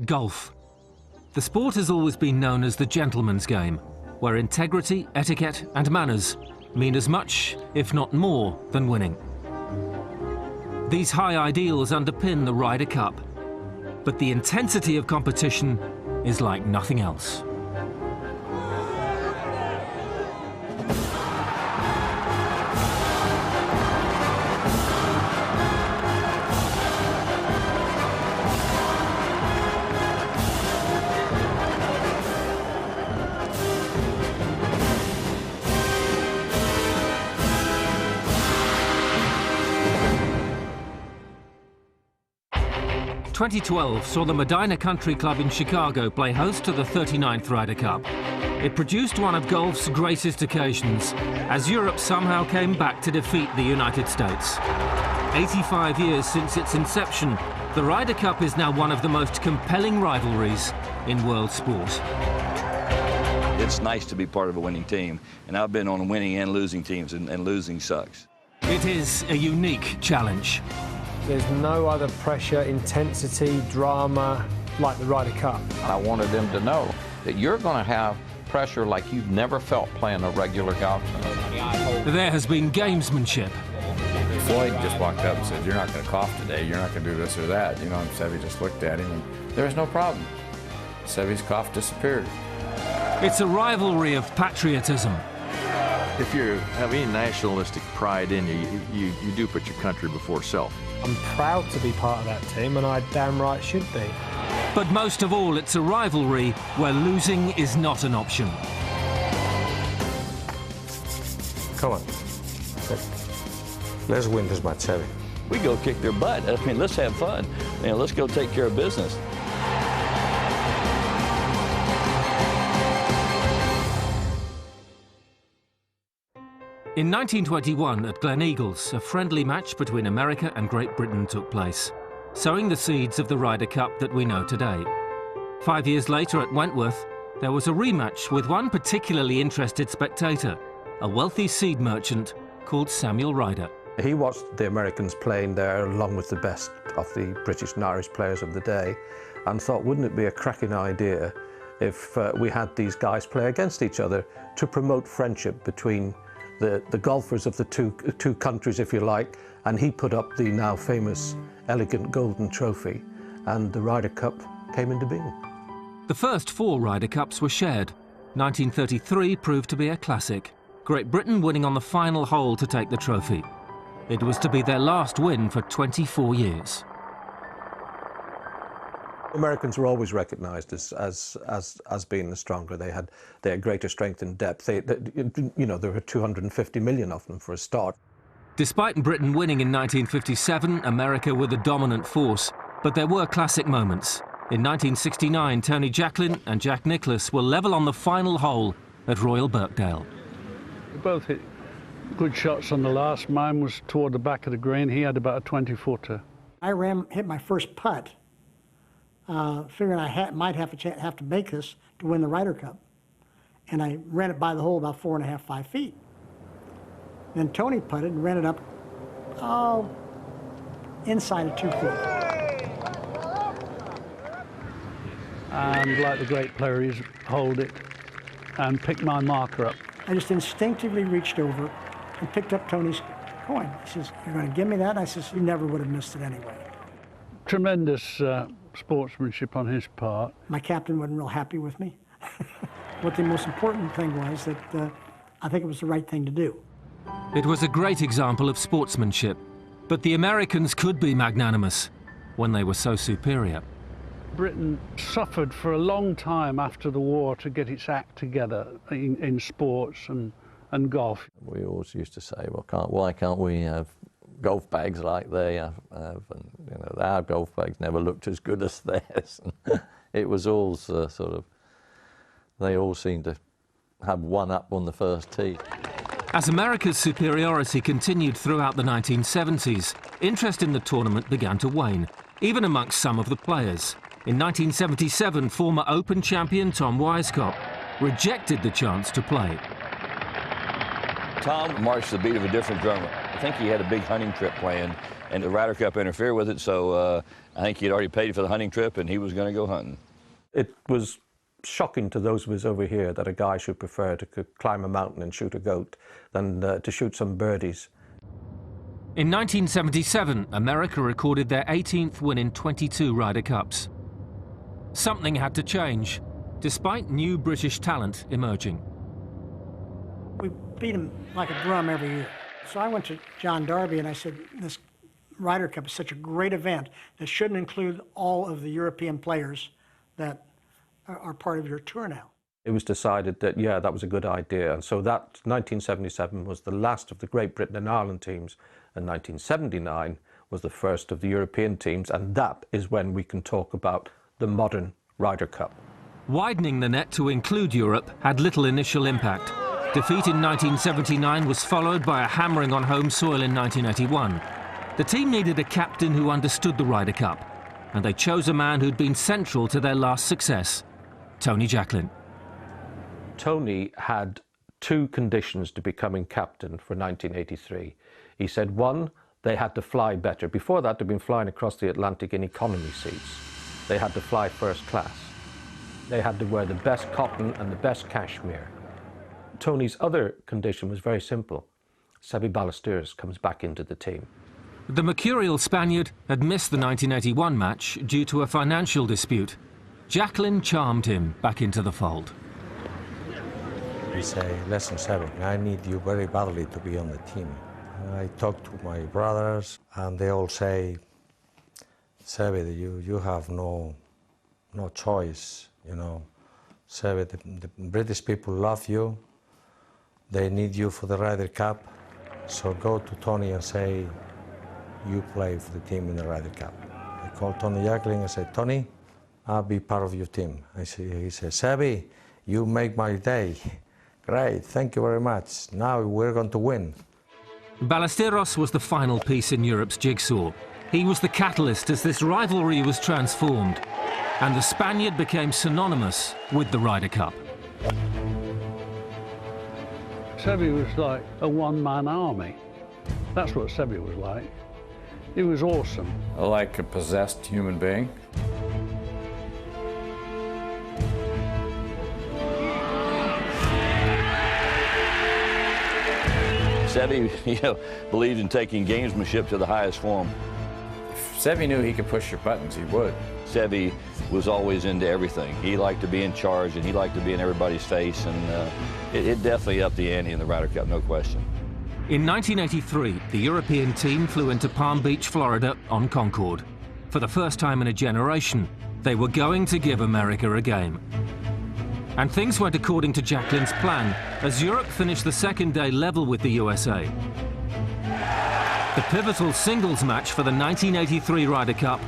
Golf. The sport has always been known as the gentleman's game, where integrity, etiquette and manners mean as much, if not more, than winning. These high ideals underpin the Ryder Cup, but the intensity of competition is like nothing else. ...2012 saw the Medina Country Club in Chicago play host to the 39th Ryder Cup. It produced one of golf's greatest occasions, as Europe somehow came back to defeat the United States. 85 years since its inception, the Ryder Cup is now one of the most compelling rivalries in world sport. It's nice to be part of a winning team, and I've been on winning and losing teams, and losing sucks. It is a unique challenge. There's no other pressure, intensity, drama like the Ryder Cup. I wanted them to know that you're going to have pressure like you've never felt playing a regular golf tournament. There has been gamesmanship. Floyd just walked up and said, "You're not going to cough today, you're not going to do this or that." You know, and Seve just looked at him and there was no problem. Seve's cough disappeared. It's a rivalry of patriotism. If you have any nationalistic pride in you, you do put your country before self. I'm proud to be part of that team, and I damn right should be. But most of all, it's a rivalry where losing is not an option. Come on. Let's win this match, Seve. We go kick their butt. I mean, let's have fun. You know, let's go take care of business. In 1921 at Gleneagles, a friendly match between America and Great Britain took place, sowing the seeds of the Ryder Cup that we know today. 5 years later at Wentworth, there was a rematch with one particularly interested spectator, a wealthy seed merchant called Samuel Ryder. He watched the Americans playing there along with the best of the British and Irish players of the day and thought, wouldn't it be a cracking idea if we had these guys play against each other to promote friendship between the golfers of the two countries, if you like, and he put up the now famous elegant golden trophy, and the Ryder Cup came into being. The first 4 Ryder Cups were shared. 1933 proved to be a classic, Great Britain winning on the final hole to take the trophy. It was to be their last win for 24 years. Americans were always recognised as being the stronger. They had greater strength and depth. You know, there were 250 million of them for a start. Despite Britain winning in 1957, America were the dominant force, but there were classic moments. In 1969, Tony Jacklin and Jack Nicklaus were level on the final hole at Royal Birkdale. We both hit good shots on the last. Mine was toward the back of the green. He had about a 20-footer. I hit my first putt, figuring I might have to make this to win the Ryder Cup. And I ran it by the hole about 4.5, 5 feet. Then Tony putted and ran it up, inside of 2 feet. And like the great player, he's hold it and picked my marker up. I just instinctively reached over and picked up Tony's coin. He says, "You're going to give me that?" And I says, "You never would have missed it anyway." Tremendous sportsmanship on his part. My captain wasn't real happy with me. What the most important thing was that I think it was the right thing to do. It was a great example of sportsmanship, but the Americans could be magnanimous when they were so superior. Britain suffered for a long time after the war to get its act together in sports and golf. We always used to say, well, why can't we have golf bags like they have? And, you know, our golf bags never looked as good as theirs. It was all sort of, they all seemed to have one up on the first tee. As America's superiority continued throughout the 1970s, interest in the tournament began to wane, even amongst some of the players. In 1977, former Open champion Tom Weiskopf rejected the chance to play. Tom marched the beat of a different drummer. I think he had a big hunting trip planned, and the Ryder Cup interfered with it, so I think he had already paid for the hunting trip, and he was going to go hunting. It was shocking to those of us over here that a guy should prefer to climb a mountain and shoot a goat than to shoot some birdies. In 1977, America recorded their 18th win in 22 Ryder Cups. Something had to change, despite new British talent emerging. We beat them like a drum every year. So I went to John Darby and I said, this Ryder Cup is such a great event that shouldn't include all of the European players that are part of your tour now. It was decided that, yeah, that was a good idea. And so that 1977 was the last of the Great Britain and Ireland teams, and 1979 was the first of the European teams, and that is when we can talk about the modern Ryder Cup. Widening the net to include Europe had little initial impact. Defeat in 1979 was followed by a hammering on home soil in 1981. The team needed a captain who understood the Ryder Cup, and they chose a man who'd been central to their last success, Tony Jacklin. Tony had two conditions to becoming captain for 1983. He said, one, they had to fly better. Before that, they'd been flying across the Atlantic in economy seats. They had to fly first class. They had to wear the best cotton and the best cashmere. Tony's other condition was very simple. Seve Ballesteros comes back into the team. The mercurial Spaniard had missed the 1981 match due to a financial dispute. Jacklin charmed him back into the fold. He said, listen, Seve, I need you very badly to be on the team. I talked to my brothers, and they all say, Seve, you have no choice, you know. Seve, the British people love you. They need you for the Ryder Cup. So go to Tony and say, you play for the team in the Ryder Cup. I called Tony Jacklin and said, Tony, I'll be part of your team. He said, Seve, you make my day. Great, thank you very much. Now we're going to win. Ballesteros was the final piece in Europe's jigsaw. He was the catalyst as this rivalry was transformed, and the Spaniard became synonymous with the Ryder Cup. Seve was like a one-man army. That's what Seve was like. He was awesome. Like a possessed human being. Seve, believed in taking gamesmanship to the highest form. If Seve knew he could push your buttons, he would. Seve was always into everything. He liked to be in charge, and he liked to be in everybody's face, and it definitely upped the ante in the Ryder Cup, no question. In 1983, the European team flew into Palm Beach, Florida on Concorde. For the first time in a generation, they were going to give America a game. And things went according to Jacklin's plan, as Europe finished the second day level with the USA. The pivotal singles match for the 1983 Ryder Cup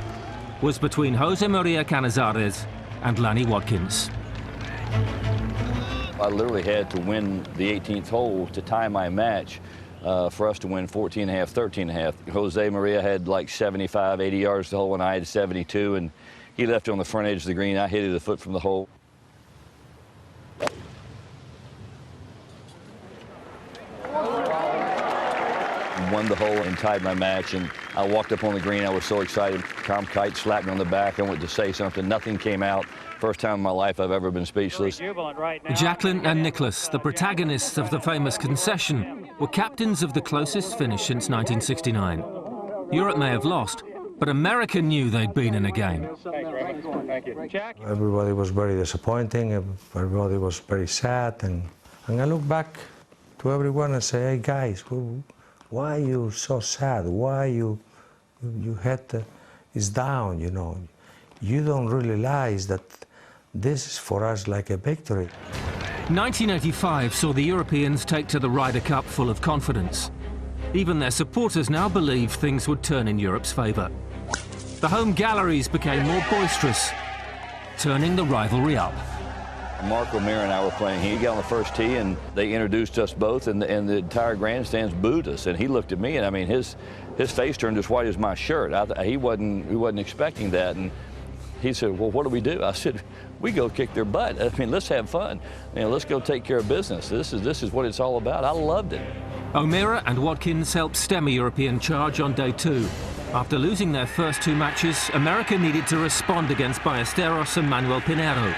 was between Jose Maria Canizares and Lanny Wadkins. I literally had to win the 18th hole to tie my match for us to win 14.5, 13.5. Jose Maria had like 75, 80 yards to the hole, and I had 72, and he left it on the front edge of the green. I hit it a foot from the hole. Won the hole and tied my match, and I walked up on the green. I was so excited. Tom Kite slapped me on the back. I went to say something. Nothing came out. First time in my life I've ever been speechless. Jacklin and Nicholas, the protagonists of the famous concession, were captains of the closest finish since 1969. Europe may have lost, but America knew they'd been in a game. Everybody was very disappointing. Everybody was very sad, and I look back to everyone and say, hey guys, why are you so sad? Why your head is down, you know? You don't realize that this is for us like a victory. 1985 saw the Europeans take to the Ryder Cup full of confidence. Even their supporters now believed things would turn in Europe's favour. The home galleries became more boisterous, turning the rivalry up. Mark O'Meara and I were playing. He got on the first tee, and they introduced us both, and the entire grandstands booed us. And he looked at me, and I mean, his face turned as white as my shirt. He wasn't expecting that, and he said, well, what do we do? I said, we go kick their butt. I mean, let's have fun. You know, let's go take care of business. This is what it's all about. I loved it. O'Meara and Watkins helped stem a European charge on day 2. After losing their first 2 matches, America needed to respond against Ballesteros and Manuel Pinheiro.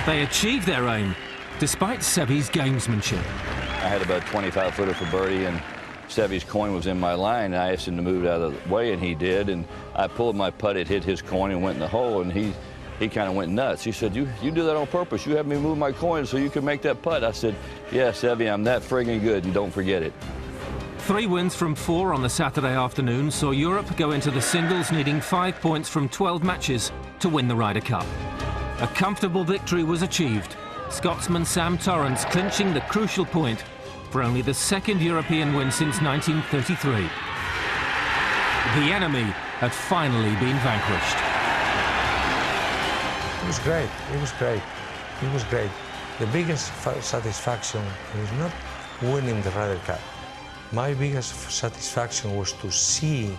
They achieved their aim, despite Seve's gamesmanship. I had about a 25-footer for birdie, and Seve's coin was in my line, and I asked him to move it out of the way, and he did. And I pulled my putt, it hit his coin and went in the hole, and he kind of went nuts. He said, you do that on purpose. You have me move my coin so you can make that putt. I said, yeah, Seve, I'm that friggin' good, and don't forget it. 3 wins from 4 on the Saturday afternoon saw Europe go into the singles needing 5 points from 12 matches to win the Ryder Cup. A comfortable victory was achieved, Scotsman Sam Torrance clinching the crucial point for only the 2nd European win since 1933. The enemy had finally been vanquished. It was great, it was great, it was great. The biggest satisfaction was not winning the Ryder Cup. My biggest satisfaction was to see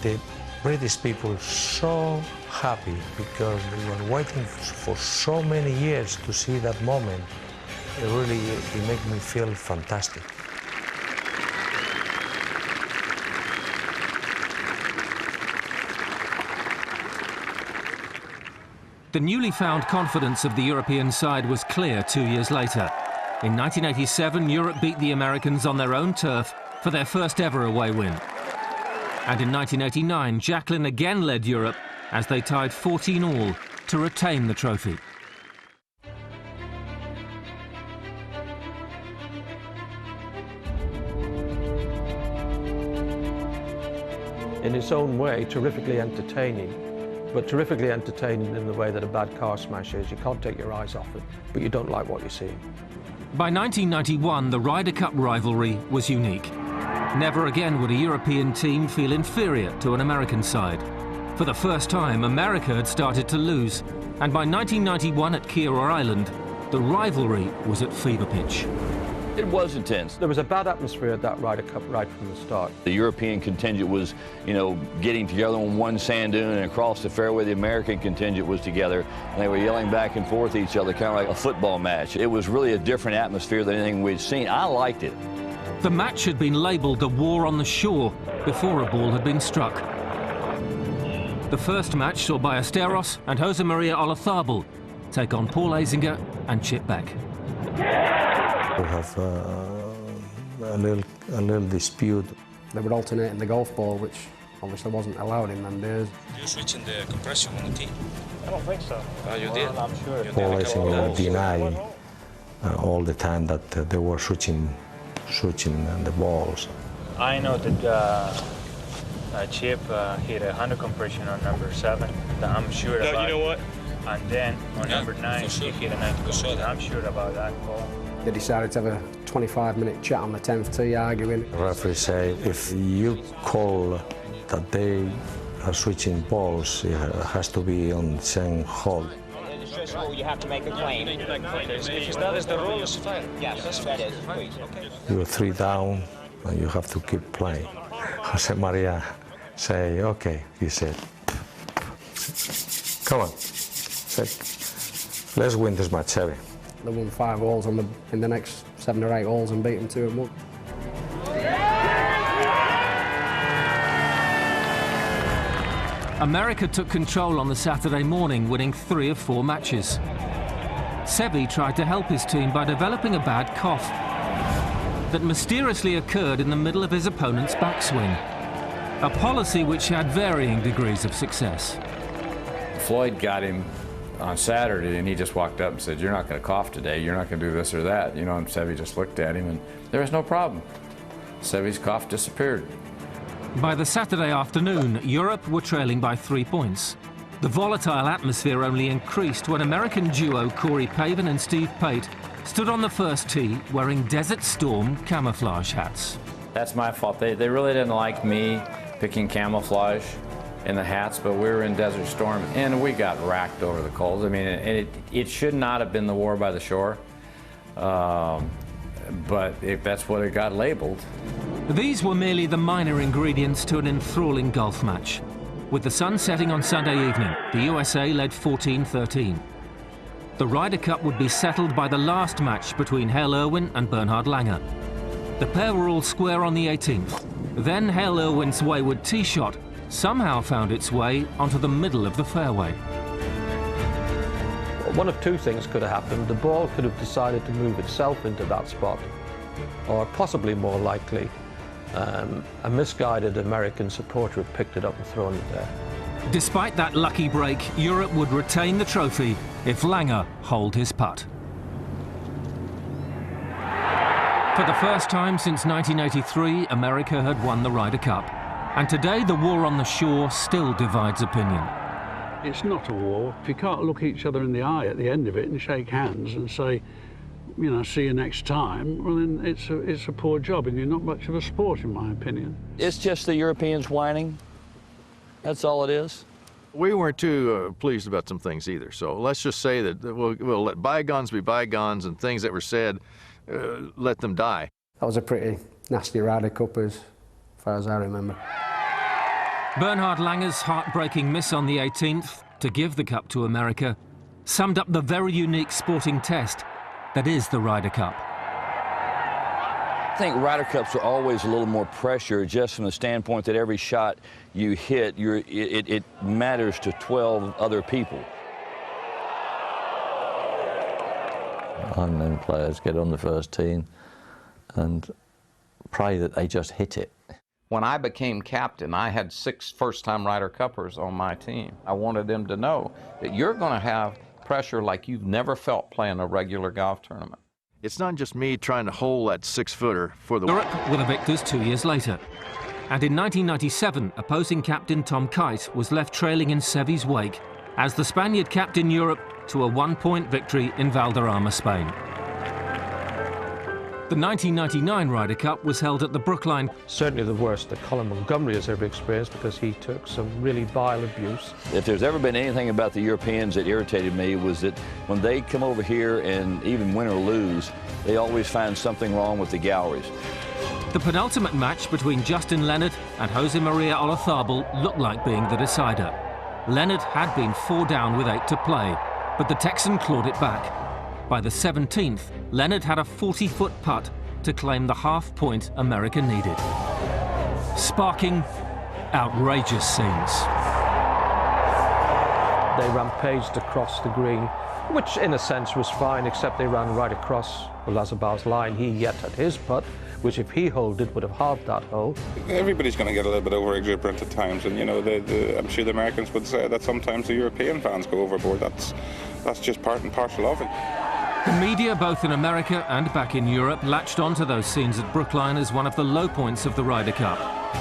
the British people so happy because they were waiting for so many years to see that moment. It made me feel fantastic. The newly found confidence of the European side was clear 2 years later. In 1987, Europe beat the Americans on their own turf for their first ever away win. And in 1989, Jacqueline again led Europe as they tied 14-all to retain the trophy. In its own way, terrifically entertaining, but terrifically entertaining in the way that a bad car smash is. You can't take your eyes off it, but you don't like what you see. By 1991, the Ryder Cup rivalry was unique. Never again would a European team feel inferior to an American side. For the first time, America had started to lose, and by 1991 at Kiowa Island, the rivalry was at fever pitch. It was intense. There was a bad atmosphere at that Ryder Cup right from the start. The European contingent was, getting together on one sand dune, and across the fairway, the American contingent was together, and they were yelling back and forth at each other, kind of like a football match. It was really a different atmosphere than anything we'd seen. I liked it. The match had been labelled a war on the shore before a ball had been struck. The first match saw Ballesteros and Jose Maria Olazabal take on Paul Azinger and Chip Beck. We have a little dispute. They would alternate in the golf ball, which obviously wasn't allowed in them days. You're switching the compression on the tee? I don't think so. Oh, you did? I'm sure. Paul Azinger denied all the time that they were switching the balls. I know that Chip hit a 100 compression on number 7. I'm sure about. You know what? And then on number 9, he hit a 90 compression. I'm sure about that ball. They decided to have a 25-minute chat on the 10th tee, arguing. The referee say if you call that they are switching balls, it has to be on the same hole. In the stretch rule, you have to make a claim. If that is the rule, it's fine. Yes, that is. Please. Okay. You're 3 down, and you have to keep playing. Jose Maria say, okay, he said, come on, said, let's win this match, Seve. They won 5 holes in the next 7 or 8 holes and beat them 2-1. America took control on the Saturday morning, winning 3 of 4 matches. Seve tried to help his team by developing a bad cough that mysteriously occurred in the middle of his opponent's backswing. A policy which had varying degrees of success. Floyd got him on Saturday, and he just walked up and said, "You're not going to cough today. You're not going to do this or that." And Seve just looked at him, and there was no problem. Seve's cough disappeared. By the Saturday afternoon, Europe were trailing by 3 points. The volatile atmosphere only increased when American duo Corey Pavin and Steve Pate stood on the first tee wearing Desert Storm camouflage hats. That's my fault. They really didn't like me picking camouflage in the hats, but we were in Desert Storm, and we got racked over the coals. I mean, it should not have been the war by the shore, but that's what it got labeled. These were merely the minor ingredients to an enthralling golf match. With the sun setting on Sunday evening, the USA led 14-13. The Ryder Cup would be settled by the last match between Hale Irwin and Bernhard Langer. The pair were all square on the 18th. Then Hale Irwin's wayward tee shot somehow found its way onto the middle of the fairway. One of two things could have happened. The ball could have decided to move itself into that spot, or possibly more likely, a misguided American supporter had picked it up and thrown it there. Despite that lucky break, Europe would retain the trophy if Langer holed his putt. For the first time since 1983, America had won the Ryder Cup. And today, the war on the shore still divides opinion. It's not a war. If you can't look each other in the eye at the end of it and shake hands and say, you know, see you next time, well, then it's a poor job, and you're not much of a sport, in my opinion. It's just the Europeans whining. That's all it is. We weren't too pleased about some things either. So let's just say that we'll let bygones be bygones, and things that were said, let them die. That was a pretty nasty Ryder Cup as far as I remember. Bernhard Langer's heartbreaking miss on the 18th to give the cup to America summed up the very unique sporting test that is the Ryder Cup. I think Ryder Cups are always a little more pressure, just from the standpoint that every shot you hit, it matters to 12 other people. Unknown players get on the first tee and pray that they just hit it. When I became captain, I had 6 first-time Ryder Cuppers on my team. I wanted them to know that you're going to have pressure like you've never felt playing a regular golf tournament. It's not just me trying to hold that 6-footer for the... Europe were the victors 2 years later. And in 1997, opposing captain Tom Kite was left trailing in Seve's wake as the Spaniard captained Europe to a 1-point victory in Valderrama, Spain. The 1999 Ryder Cup was held at the Brookline. Certainly the worst that Colin Montgomery has ever experienced, because he took some really vile abuse. If there's ever been anything about the Europeans that irritated me, was that when they come over here and even win or lose, they always find something wrong with the galleries. The penultimate match between Justin Leonard and Jose Maria Olazabal looked like being the decider. Leonard had been 4 down with 8 to play, but the Texan clawed it back. By the 17th, Leonard had a 40-foot putt to claim the half-point America needed. Sparking outrageous scenes. They rampaged across the green, which in a sense was fine, except they ran right across Olazabal's line. He yet had his putt, which if he holed it would have halved that hole. Everybody's going to get a little bit over-exuberant at times, and you know, I'm sure the Americans would say that sometimes the European fans go overboard. That's just part and parcel of it. The media, both in America and back in Europe, latched onto those scenes at Brookline as one of the low points of the Ryder Cup.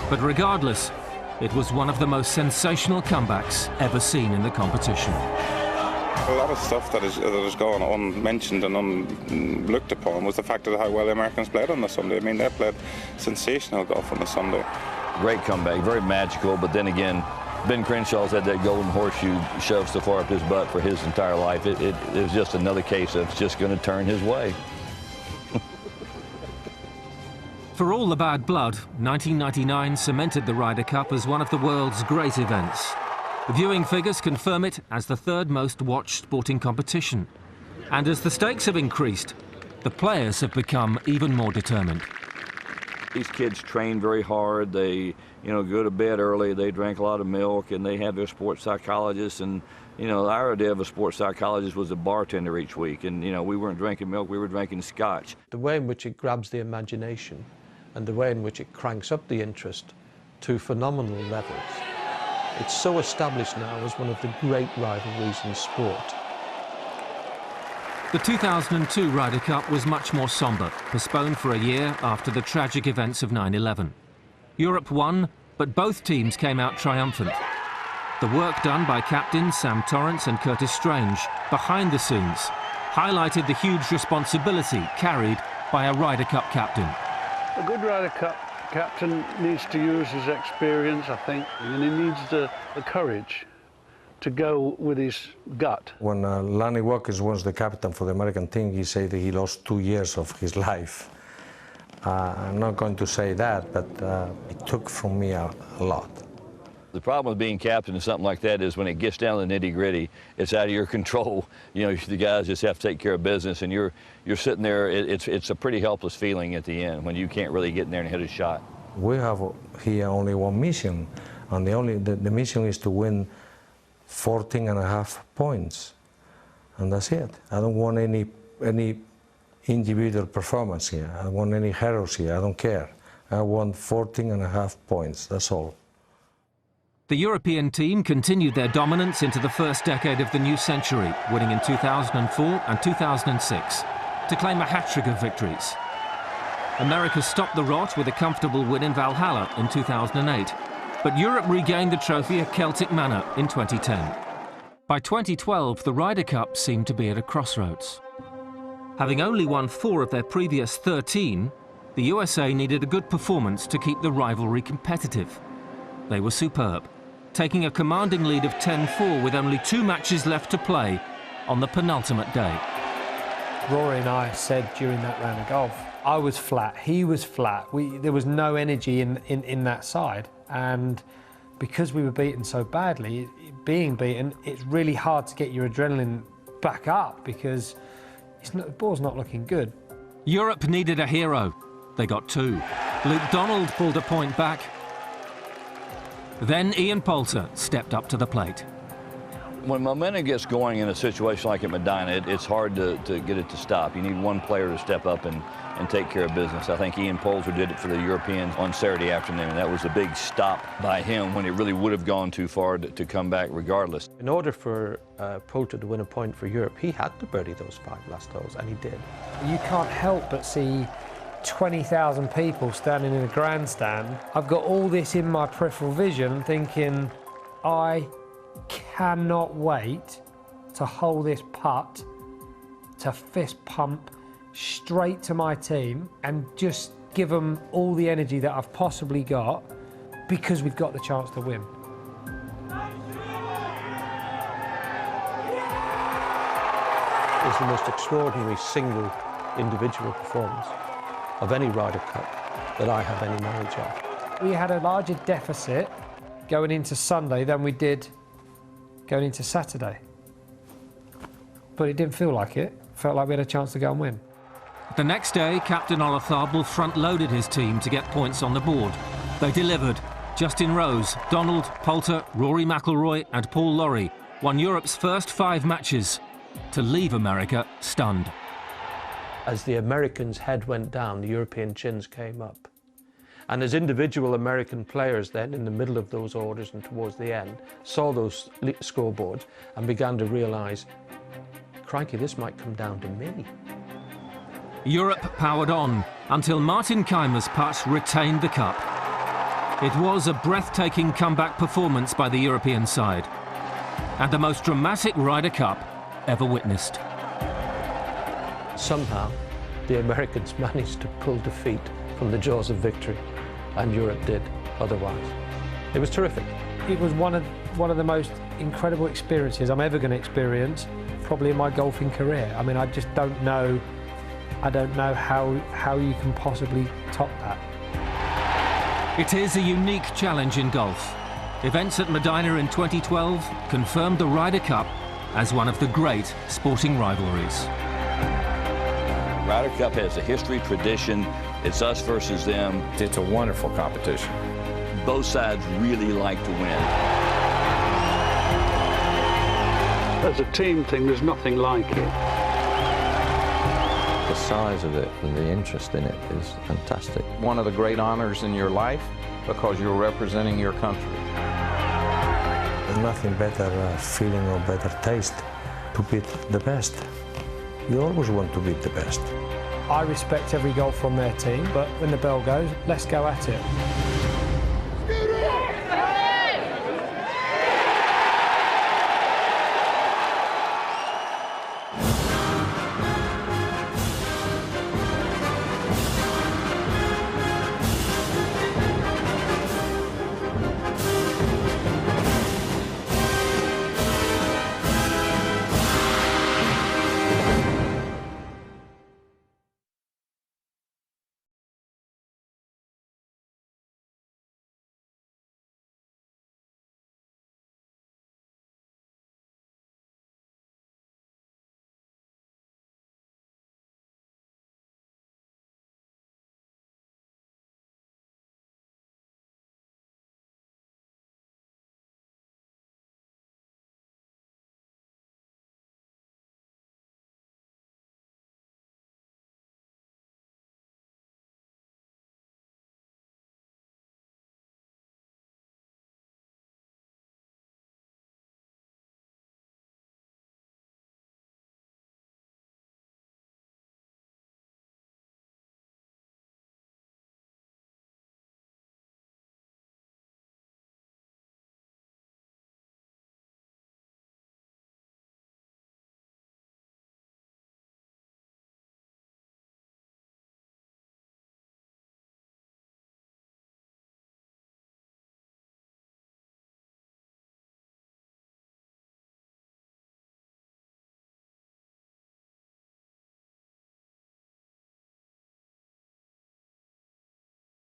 But regardless, it was one of the most sensational comebacks ever seen in the competition. A lot of stuff that has gone unmentioned and unlooked upon was the fact of how well the Americans played on the Sunday. I mean, they played sensational golf on the Sunday. Great comeback, very magical, but then again, Ben Crenshaw's had that golden horseshoe shoved so far up his butt for his entire life. It was just another case of it's just going to turn his way. For all the bad blood, 1999 cemented the Ryder Cup as one of the world's great events. Viewing figures confirm it as the 3rd most watched sporting competition. And as the stakes have increased, the players have become even more determined. These kids train very hard. They, go to bed early. They drink a lot of milk, and they have their sports psychologists. And, our idea of a sports psychologist was a bartender each week. And, we weren't drinking milk, we were drinking scotch. The way in which it grabs the imagination and the way in which it cranks up the interest to phenomenal levels. It's so established now as one of the great rivalries in sport. The 2002 Ryder Cup was much more sombre, postponed for a year after the tragic events of 9/11. Europe won, but both teams came out triumphant. The work done by captains Sam Torrance and Curtis Strange, behind the scenes, highlighted the huge responsibility carried by a Ryder Cup captain. A good Ryder Cup captain needs to use his experience, I think, and he needs the courage to go with his gut. When Lonnie Watkins was the captain for the American team, he said that he lost 2 years of his life. I'm not going to say that, but it took from me a lot. The problem with being captain of something like that is when it gets down to the nitty-gritty, it's out of your control. You know, the guys just have to take care of business, and you're sitting there. It's a pretty helpless feeling at the end when you can't really get in there and hit a shot. We have here only one mission, and the mission is to win 14.5 points, and that's it. I don't want any individual performance here. I don't want any heroes here. I don't care. I want 14.5 points. That's all. The European team continued their dominance into the first decade of the new century, winning in 2004 and 2006 to claim a hat-trick of victories. America stopped the rot with a comfortable win in Valhalla in 2008, but Europe regained the trophy at Celtic Manor in 2010. By 2012, the Ryder Cup seemed to be at a crossroads. Having only won 4 of their previous 13, the USA needed a good performance to keep the rivalry competitive. They were superb, taking a commanding lead of 10-4 with only 2 matches left to play on the penultimate day. Rory and I said during that round of golf, I was flat, he was flat. There was no energy in that side, and because we were beaten so badly, being beaten, it's really hard to get your adrenaline back up because the ball's not looking good. Europe needed a hero. They got 2. Luke Donald pulled a point back. Then Ian Poulter stepped up to the plate. When momentum gets going in a situation like at Medina, it's hard to get it to stop. You need one player to step up and take care of business. I think Ian Poulter did it for the Europeans on Saturday afternoon, and that was a big stop by him when it really would have gone too far to come back regardless. In order for Poulter to win a point for Europe, he had to birdie those 5 last holes, and he did. You can't help but see 20,000 people standing in a grandstand. I've got all this in my peripheral vision thinking, I cannot wait to hold this putt, to fist pump straight to my team and just give them all the energy that I've possibly got because we've got the chance to win. It's the most extraordinary single individual performance of any Ryder Cup that I have any knowledge of. We had a larger deficit going into Sunday than we did going into Saturday. But it didn't feel like it. Felt like we had a chance to go and win. The next day, Captain Olafable front-loaded his team to get points on the board. They delivered. Justin Rose, Donald, Poulter, Rory McIlroy and Paul Lawrie won Europe's first 5 matches to leave America stunned. As the Americans' head went down, the European chins came up. And as individual American players then, in the middle of those orders and towards the end, saw those scoreboards and began to realise, crikey, this might come down to me. Europe powered on until Martin Kaymer's putt retained the cup. It was a breathtaking comeback performance by the European side and the most dramatic Ryder Cup ever witnessed. Somehow, the Americans managed to pull defeat from the jaws of victory, and Europe did otherwise. It was terrific. It was one of the most incredible experiences I'm ever going to experience, probably in my golfing career. I mean, I just don't know. I don't know how you can possibly top that. It is a unique challenge in golf. Events at Medina in 2012 confirmed the Ryder Cup as one of the great sporting rivalries. Ryder Cup has a history, tradition. It's us versus them. It's a wonderful competition. Both sides really like to win. As a team thing, there's nothing like it. The size of it and the interest in it is fantastic. One of the great honors in your life because you're representing your country. There's nothing better feeling or better taste to beat the best. You always want to beat the best. I respect every golfer on their team, but when the bell goes, let's go at it.